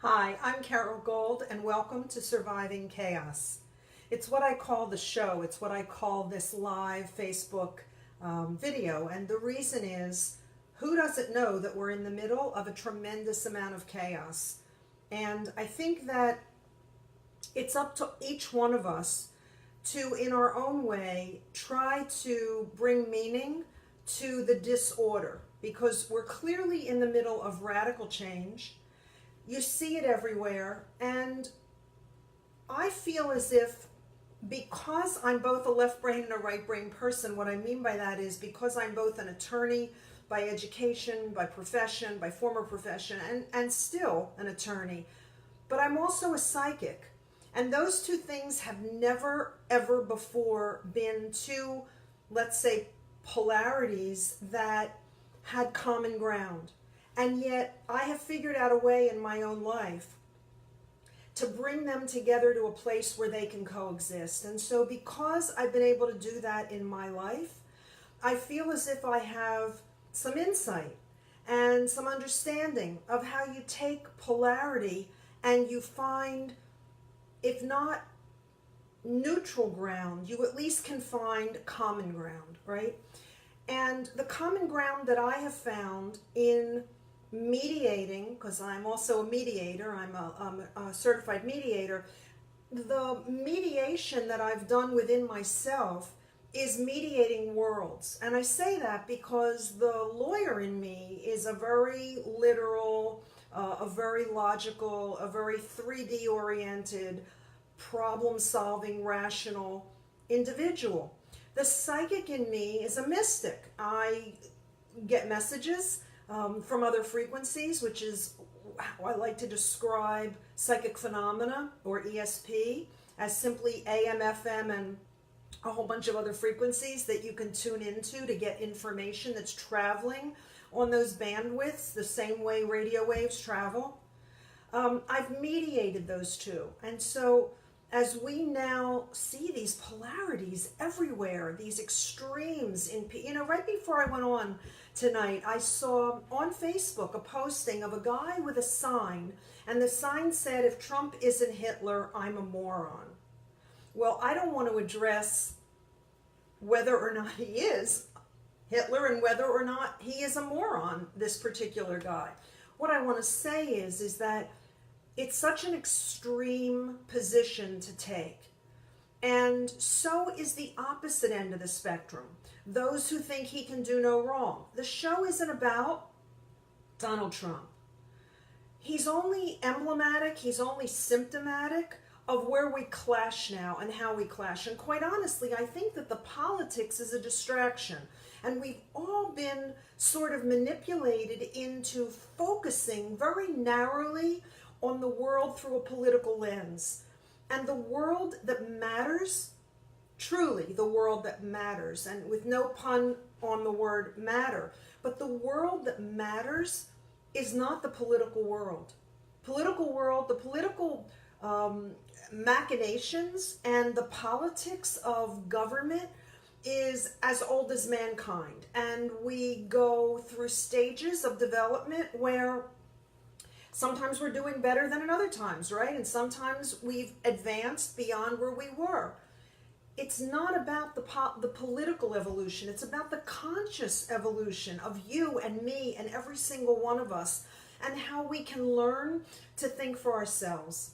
Hi, I'm Carole Gold, and welcome to Surviving Chaos. It's what I call the show. It's what I call this live Facebook video. And the reason is, who doesn't know that we're in the middle of a tremendous amount of chaos? And I think that it's up to each one of us to, in our own way, try to bring meaning to the disorder, because we're clearly in the middle of radical change. You see it everywhere, and I feel as if, because I'm both a left brain and a right brain person, what I mean by that is because I'm both an attorney by education, by profession, by former profession, and still an attorney, but I'm also a psychic. And those two things have never, ever before been two, let's say, polarities that had common ground. And yet I have figured out a way in my own life to bring them together to a place where they can coexist. And so because I've been able to do that in my life, I feel as if I have some insight and some understanding of how you take polarity and you find, if not neutral ground, you at least can find common ground, right? And the common ground that I have found in mediating, because I'm also a mediator, I'm a certified mediator, the mediation that I've done within myself is mediating worlds. And I say that because the lawyer in me is a very literal, a very logical, a very 3D oriented, problem solving, rational individual. The psychic in me is a mystic. I get messages from other frequencies, which is how I like to describe psychic phenomena, or ESP, as simply AM, FM, and a whole bunch of other frequencies that you can tune into to get information that's traveling on those bandwidths the same way radio waves travel. I've mediated those two. And so as we now see these polarities everywhere, these extremes in, right before I went on tonight, I saw on Facebook a posting of a guy with a sign, and the sign said, "If Trump isn't Hitler, I'm a moron." Well, I don't want to address whether or not he is Hitler and whether or not he is a moron, this particular guy. What I want to say is that it's such an extreme position to take. And so is the opposite end of the spectrum. Those who think he can do no wrong. The show isn't about Donald Trump. He's only emblematic, he's only symptomatic of where we clash now and how we clash. And quite honestly, I think that the politics is a distraction. And we've all been sort of manipulated into focusing very narrowly on the world through a political lens. And the world that matters, truly the world that matters, and with no pun on the word matter, but the world that matters is not the political world. The political machinations and the politics of government is as old as mankind. And we go through stages of development where sometimes we're doing better than in other times, right? And sometimes we've advanced beyond where we were. It's not about the political evolution. It's about the conscious evolution of you and me and every single one of us, and how we can learn to think for ourselves.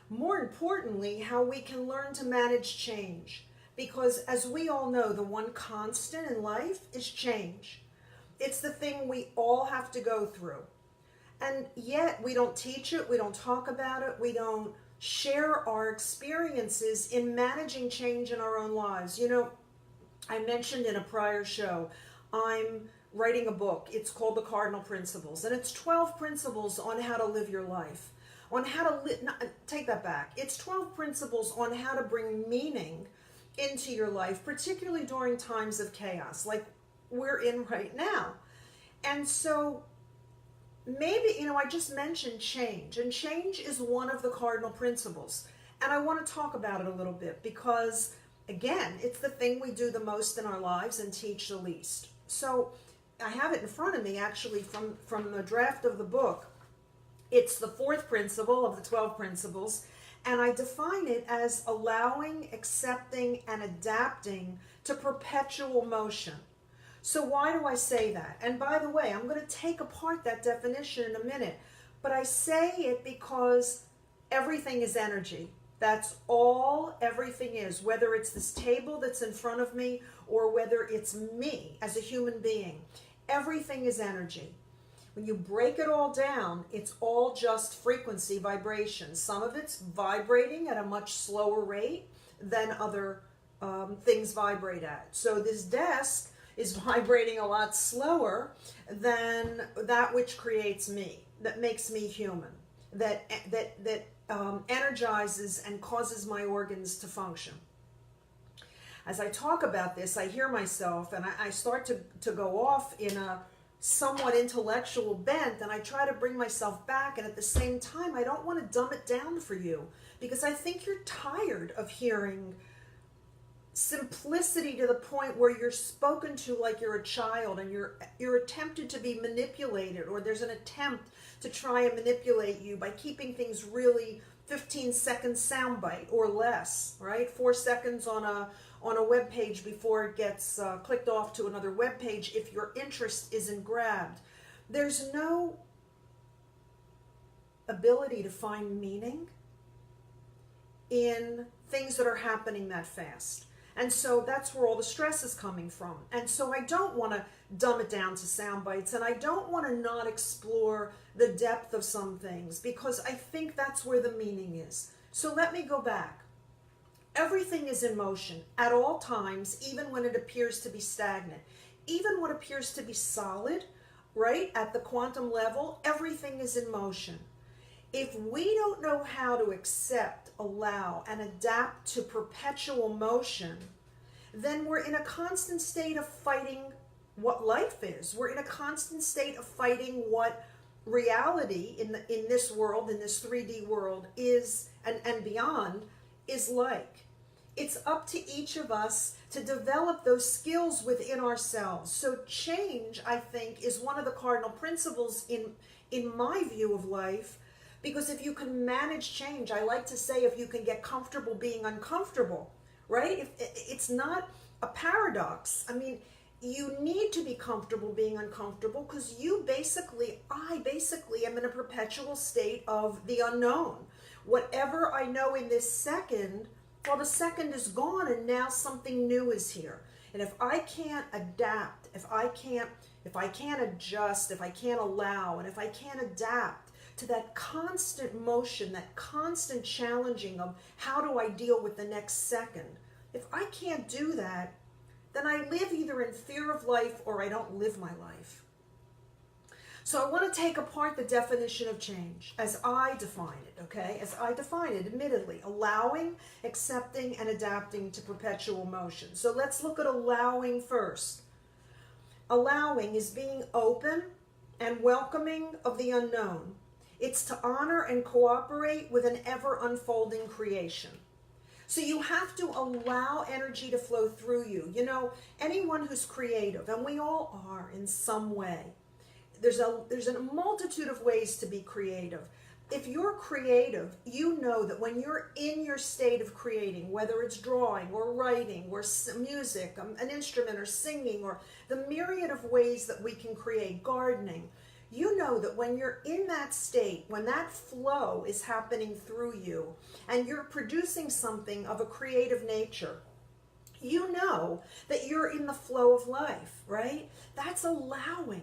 More importantly, how we can learn to manage change. Because as we all know, the one constant in life is change. It's the thing we all have to go through. And yet we don't teach it, we don't talk about it, we don't share our experiences in managing change in our own lives. I mentioned in a prior show, I'm writing a book. It's called The Cardinal Principles, and it's 12 principles on how to live your life. On how to live, take that back. It's 12 principles on how to bring meaning into your life, particularly during times of chaos, like we're in right now. And so maybe, I just mentioned change, and change is one of the cardinal principles. And I want to talk about it a little bit because, again, it's the thing we do the most in our lives and teach the least. So I have it in front of me, actually, from the draft of the book. It's the fourth principle of the 12 principles, and I define it as allowing, accepting, and adapting to perpetual motion. So why do I say that? And by the way, I'm going to take apart that definition in a minute, but I say it because everything is energy. That's all everything is, whether it's this table that's in front of me or whether it's me as a human being. Everything is energy. When you break it all down, it's all just frequency, vibration. Some of it's vibrating at a much slower rate than other things vibrate at. So this desk is vibrating a lot slower than that which creates me, that makes me human, that energizes and causes my organs to function. As I talk about this, I hear myself and I start to go off in a somewhat intellectual bent, and I try to bring myself back, and at the same time I don't want to dumb it down for you, because I think you're tired of hearing simplicity to the point where you're spoken to like you're a child, and you're attempted to be manipulated, or there's an attempt to try and manipulate you by keeping things really 15-second soundbite or less, right? 4 seconds on a web page before it gets clicked off to another web page if your interest isn't grabbed. There's no ability to find meaning in things that are happening that fast. And so that's where all the stress is coming from. And so I don't want to dumb it down to sound bites, and I don't want to not explore the depth of some things, because I think that's where the meaning is. So let me go back. Everything is in motion at all times, even when it appears to be stagnant. Even what appears to be solid, right, at the quantum level, everything is in motion. If we don't know how to accept, allow, and adapt to perpetual motion, then we're in a constant state of fighting what life is. We're in a constant state of fighting what reality in this world, in this 3D world is, and beyond, is like. It's up to each of us to develop those skills within ourselves. So change, I think, is one of the cardinal principles in my view of life, because if you can manage change, I like to say, if you can get comfortable being uncomfortable, right? It's not a paradox. I mean, you need to be comfortable being uncomfortable, because I basically am in a perpetual state of the unknown. Whatever I know in this second, well, the second is gone and now something new is here. And if I can't adapt, if I can't adjust, if I can't allow, and if I can't adapt to that constant motion, that constant challenging of how do I deal with the next second, if I can't do that, then I live either in fear of life or I don't live my life. So I want to take apart the definition of change as I define it, okay? As I define it, admittedly, allowing, accepting, and adapting to perpetual motion. So let's look at allowing first. Allowing is being open and welcoming of the unknown. It's to honor and cooperate with an ever-unfolding creation. So you have to allow energy to flow through you. You know, anyone who's creative, and we all are in some way, there's a multitude of ways to be creative. If you're creative, you know that when you're in your state of creating, whether it's drawing or writing or music, an instrument or singing, or the myriad of ways that we can create, gardening, you know that when you're in that state, when that flow is happening through you and you're producing something of a creative nature, you know that you're in the flow of life, right? That's allowing.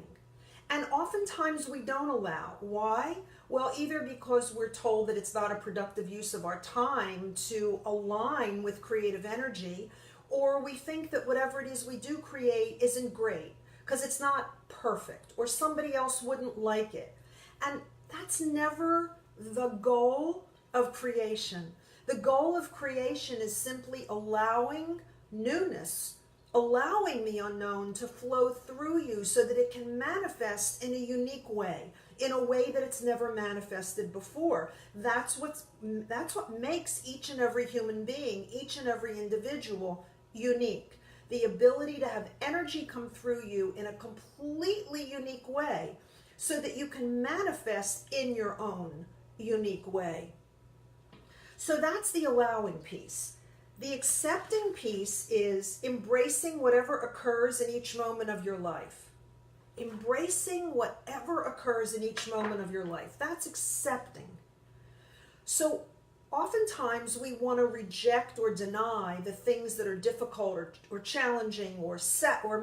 And oftentimes we don't allow. Why? Well, either because we're told that it's not a productive use of our time to align with creative energy, or we think that whatever it is we do create isn't great because it's not perfect, or somebody else wouldn't like it. And that's never the goal of creation. The goal of creation is simply allowing newness, allowing the unknown to flow through you so that it can manifest in a unique way, in a way that it's never manifested before. That's what makes each and every human being, each and every individual unique. The ability to have energy come through you in a completely unique way, so that you can manifest in your own unique way. So that's the allowing piece. The accepting piece is embracing whatever occurs in each moment of your life. Embracing whatever occurs in each moment of your life. That's accepting. So oftentimes we want to reject or deny the things that are difficult or challenging or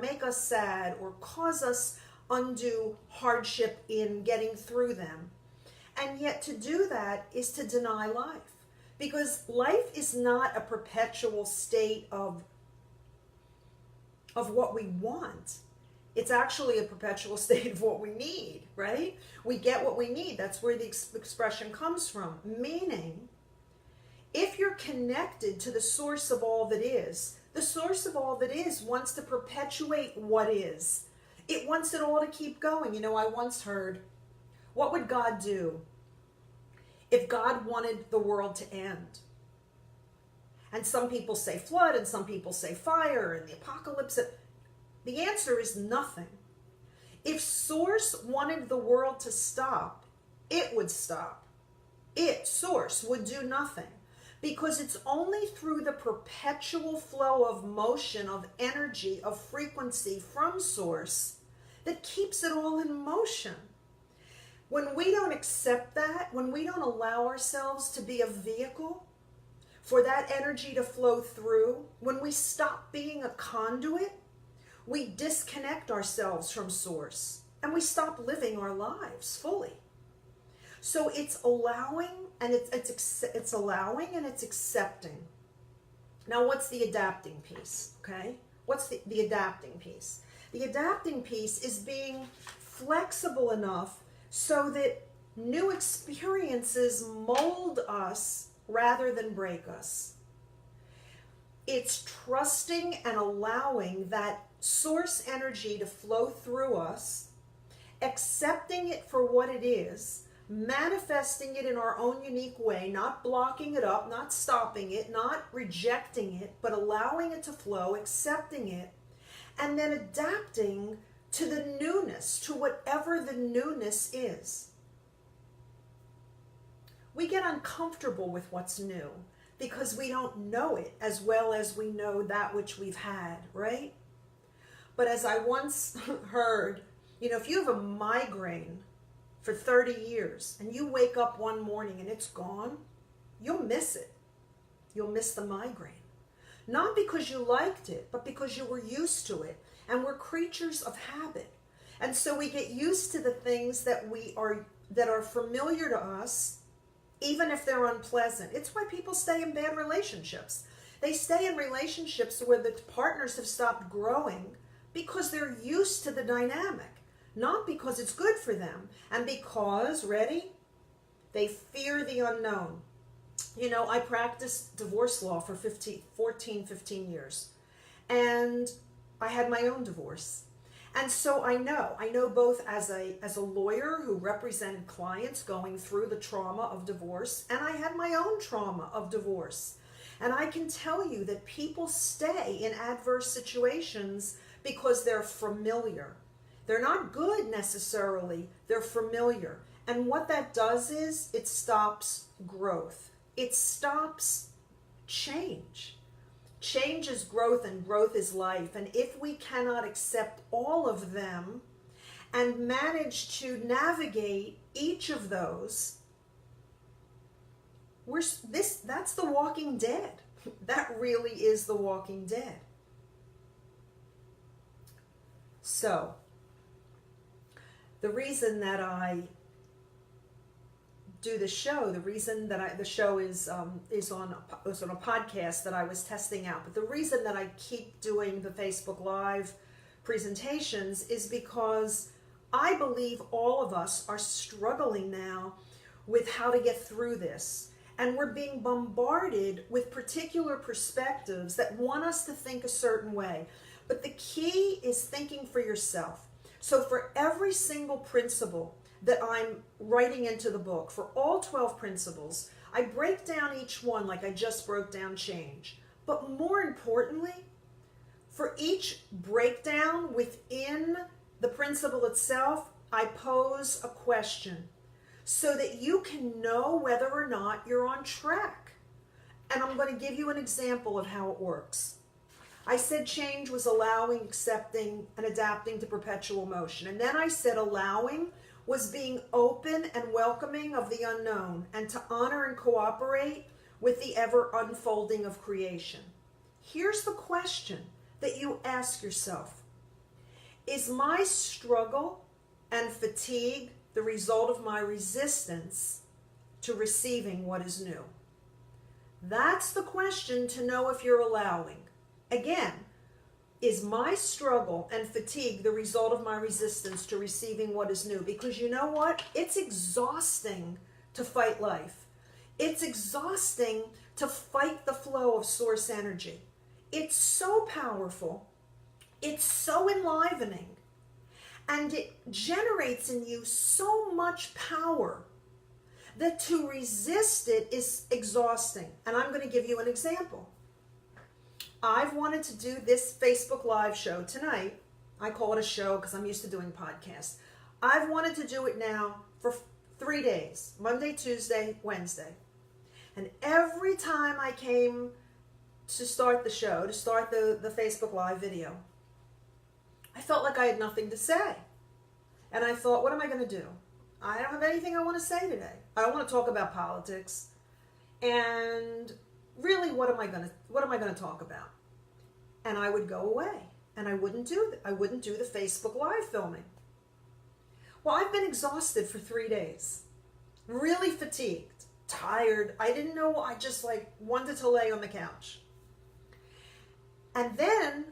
make us sad or cause us undue hardship in getting through them. And yet to do that is to deny life. Because life is not a perpetual state of what we want. It's actually a perpetual state of what we need, right? We get what we need. That's where the expression comes from. Meaning, if you're connected to the source of all that is, the source of all that is wants to perpetuate what is. It wants it all to keep going. You know, I once heard, what would God do if God wanted the world to end? And some people say flood, and some people say fire, and the apocalypse. The answer is nothing. If Source wanted the world to stop, it would stop. Source, would do nothing. Because it's only through the perpetual flow of motion, of energy, of frequency from Source that keeps it all in motion. When we don't accept that, when we don't allow ourselves to be a vehicle for that energy to flow through, when we stop being a conduit, we disconnect ourselves from Source and we stop living our lives fully. So it's allowing and it's allowing and it's accepting. Now, what's the adapting piece? Okay, what's the adapting piece? The adapting piece is being flexible enough so that new experiences mold us rather than break us. It's trusting and allowing that Source energy to flow through us, accepting it for what it is, manifesting it in our own unique way, not blocking it up, not stopping it, not rejecting it, but allowing it to flow, accepting it, and then adapting to the newness, to whatever the newness is. We get uncomfortable with what's new because we don't know it as well as we know that which we've had, right? But as I once heard, you know, if you have a migraine for 30 years and you wake up one morning and it's gone, you'll miss it. You'll miss the migraine. Not because you liked it, but because you were used to it. And we're creatures of habit. And so we get used to the things that are familiar to us, even if they're unpleasant. It's why people stay in bad relationships. They stay in relationships where the partners have stopped growing because they're used to the dynamic, not because it's good for them. And because, ready? They fear the unknown. You know, I practiced divorce law for 15 years. And I had my own divorce. And so I know both as a lawyer who represented clients going through the trauma of divorce, and I had my own trauma of divorce. And I can tell you that people stay in adverse situations because they're familiar. They're not good necessarily, they're familiar. And what that does is it stops growth. It stops change. Change is growth and growth is life. And if we cannot accept all of them and manage to navigate each of those, that's the Walking Dead. That really is the Walking Dead. So, the reason that I do the show, the reason that the show is on a podcast that I was testing out, but the reason that I keep doing the Facebook Live presentations is because I believe all of us are struggling now with how to get through this. And we're being bombarded with particular perspectives that want us to think a certain way. But the key is thinking for yourself. So for every single principle that I'm writing into the book, for all 12 principles, I break down each one like I just broke down change. But more importantly, for each breakdown within the principle itself, I pose a question so that you can know whether or not you're on track. And I'm going to give you an example of how it works. I said change was allowing, accepting, and adapting to perpetual motion. And then I said allowing was being open and welcoming of the unknown and to honor and cooperate with the ever unfolding of creation. Here's the question that you ask yourself. Is my struggle and fatigue the result of my resistance to receiving what is new? That's the question to know if you're allowing. Again, is my struggle and fatigue the result of my resistance to receiving what is new? Because you know what? It's exhausting to fight life. It's exhausting to fight the flow of source energy. It's so powerful. It's so enlivening. And it generates in you so much power that to resist it is exhausting. And I'm going to give you an example. I've wanted to do this Facebook Live show tonight. I call it a show because I'm used to doing podcasts. I've wanted to do it now for 3 days, Monday, Tuesday, Wednesday. And every time I came to start the show, to start the Facebook Live video, I felt like I had nothing to say. And I thought, what am I going to do? I don't have anything I want to say today. I don't want to talk about politics. And really, what am I going to talk about? And I would go away, and I wouldn't do the Facebook Live filming. Well, I've been exhausted for 3 days, really fatigued, tired. I didn't know. I just wanted to lay on the couch. And then,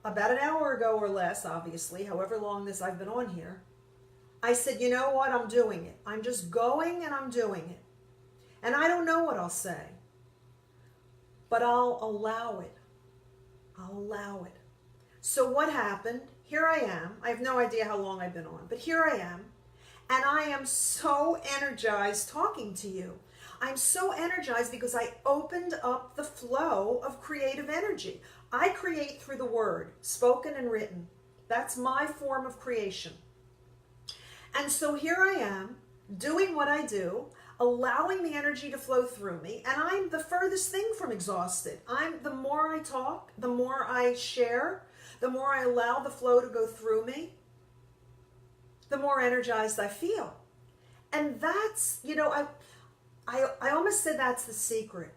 about an hour ago or less, obviously, however long I've been on here, I said, you know what? I'm doing it. I'm just going and I'm doing it. And I don't know what I'll say. But I'll allow it. I'll allow it. So what happened? Here I am. I have no idea how long I've been on, but here I am. And I am so energized talking to you. I'm so energized because I opened up the flow of creative energy. I create through the word, spoken and written. That's my form of creation. And so here I am, doing what I do, allowing the energy to flow through me, and I'm the furthest thing from exhausted. The more I talk, the more I share, the more I allow the flow to go through me, the more energized I feel. And that's, I almost said that's the secret,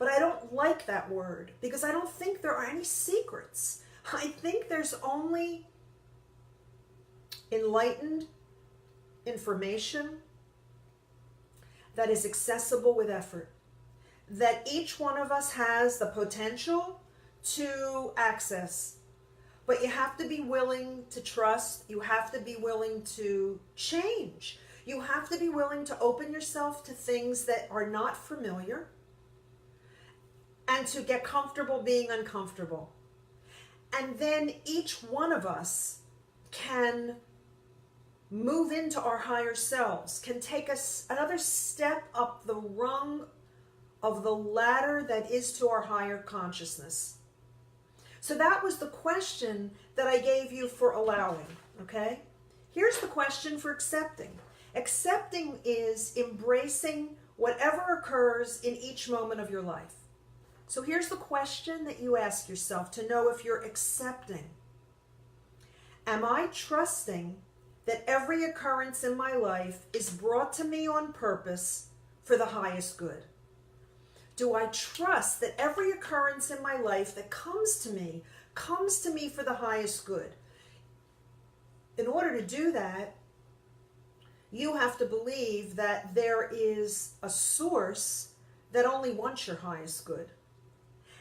but I don't like that word because I don't think there are any secrets. I think there's only enlightened information that is accessible with effort, that each one of us has the potential to access. But you have to be willing to trust. You have to be willing to change. You have to be willing to open yourself to things that are not familiar and to get comfortable being uncomfortable. And then each one of us can move into our higher selves, can take us another step up the rung of the ladder that is to our higher consciousness. So that was the question that I gave you for allowing, okay? Here's the question for accepting. Accepting is embracing whatever occurs in each moment of your life. So here's the question that you ask yourself to know if you're accepting. Am I trusting that every occurrence in my life is brought to me on purpose for the highest good? Do I trust that every occurrence in my life that comes to me for the highest good? In order to do that, you have to believe that there is a source that only wants your highest good.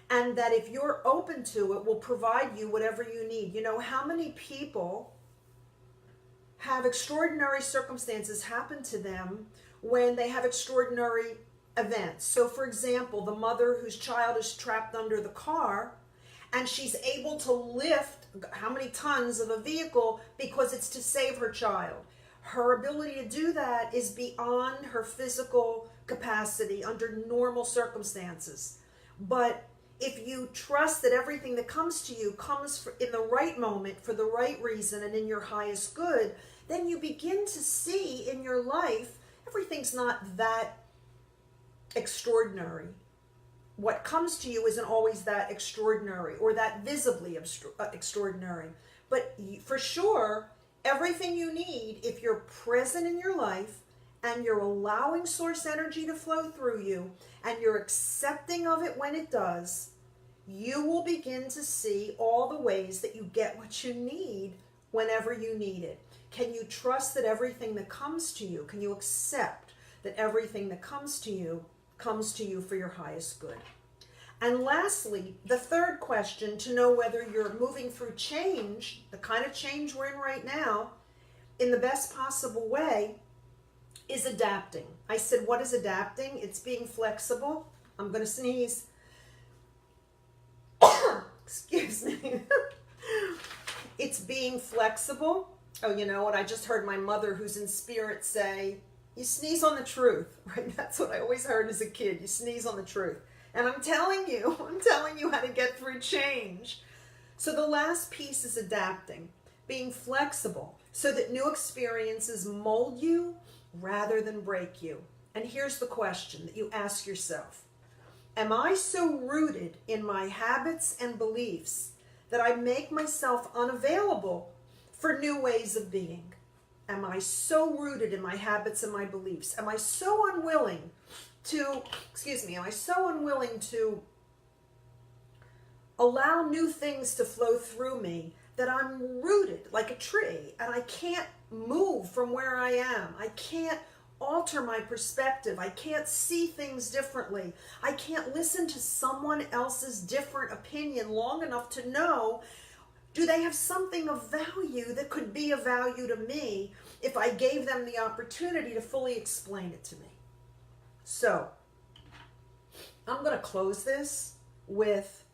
And that if you're open to it, will provide you whatever you need. You know, how many people have extraordinary circumstances happen to them when they have extraordinary events? So for example, the mother whose child is trapped under the car and she's able to lift how many tons of a vehicle because it's to save her child. Her ability to do that is beyond her physical capacity under normal circumstances. But if you trust that everything that comes to you comes in the right moment for the right reason and in your highest good, then you begin to see in your life, everything's not that extraordinary. What comes to you isn't always that extraordinary or that visibly extraordinary. But for sure, everything you need, if you're present in your life and you're allowing source energy to flow through you and you're accepting of it when it does, you will begin to see all the ways that you get what you need whenever you need it. Can you trust that everything that comes to you, can you accept that everything that comes to you for your highest good? And lastly, the third question to know whether you're moving through change, the kind of change we're in right now, in the best possible way, is adapting. I said, what is adapting? It's being flexible. I'm going to sneeze. Excuse me. It's being flexible. Oh, you know what? I just heard my mother, who's in spirit, say, you sneeze on the truth, right? That's what I always heard as a kid. You sneeze on the truth. And I'm telling you how to get through change. So the last piece is adapting, being flexible so that new experiences mold you rather than break you. And here's the question that you ask yourself. Am I so rooted in my habits and beliefs that I make myself unavailable for new ways of being? Am I so rooted in my habits and my beliefs? Am I so unwilling to allow new things to flow through me, that I'm rooted like a tree and I can't move from where I am? I can't alter my perspective. I can't see things differently. I can't listen to someone else's different opinion long enough to know, do they have something of value that could be of value to me if I gave them the opportunity to fully explain it to me? So, I'm going to close this with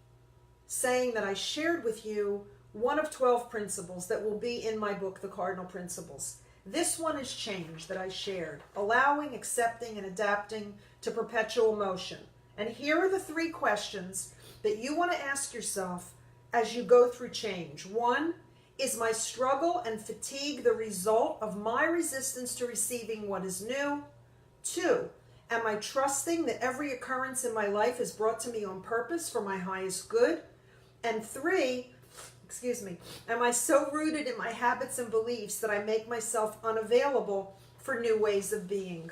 saying that I shared with you one of 12 principles that will be in my book, The Cardinal Principles. This one is change that I shared, allowing, accepting, and adapting to perpetual motion. And here are the 3 questions that you want to ask yourself as you go through change. 1, is my struggle and fatigue the result of my resistance to receiving what is new? 2, am I trusting that every occurrence in my life is brought to me on purpose for my highest good? And 3, am I so rooted in my habits and beliefs that I make myself unavailable for new ways of being?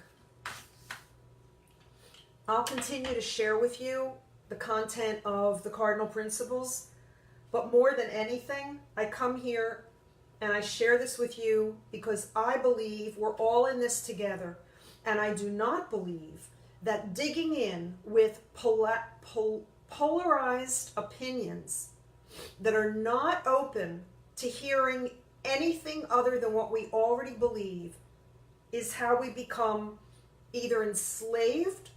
I'll continue to share with you the content of the Cardinal Principles, but more than anything, I come here and I share this with you because I believe we're all in this together, and I do not believe that digging in with polarized opinions that are not open to hearing anything other than what we already believe is how we become either enslaved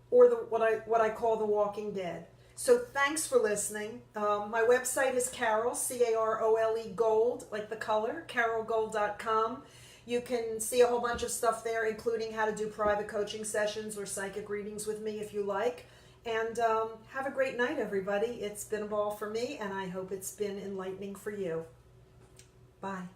or what I call the walking dead. So thanks for listening. My website is Carole, C-A-R-O-L-E, Gold, like the color, carolegold.com. You can see a whole bunch of stuff there, including how to do private coaching sessions or psychic readings with me if you like. And have a great night, everybody. It's been a ball for me, and I hope it's been enlightening for you. Bye.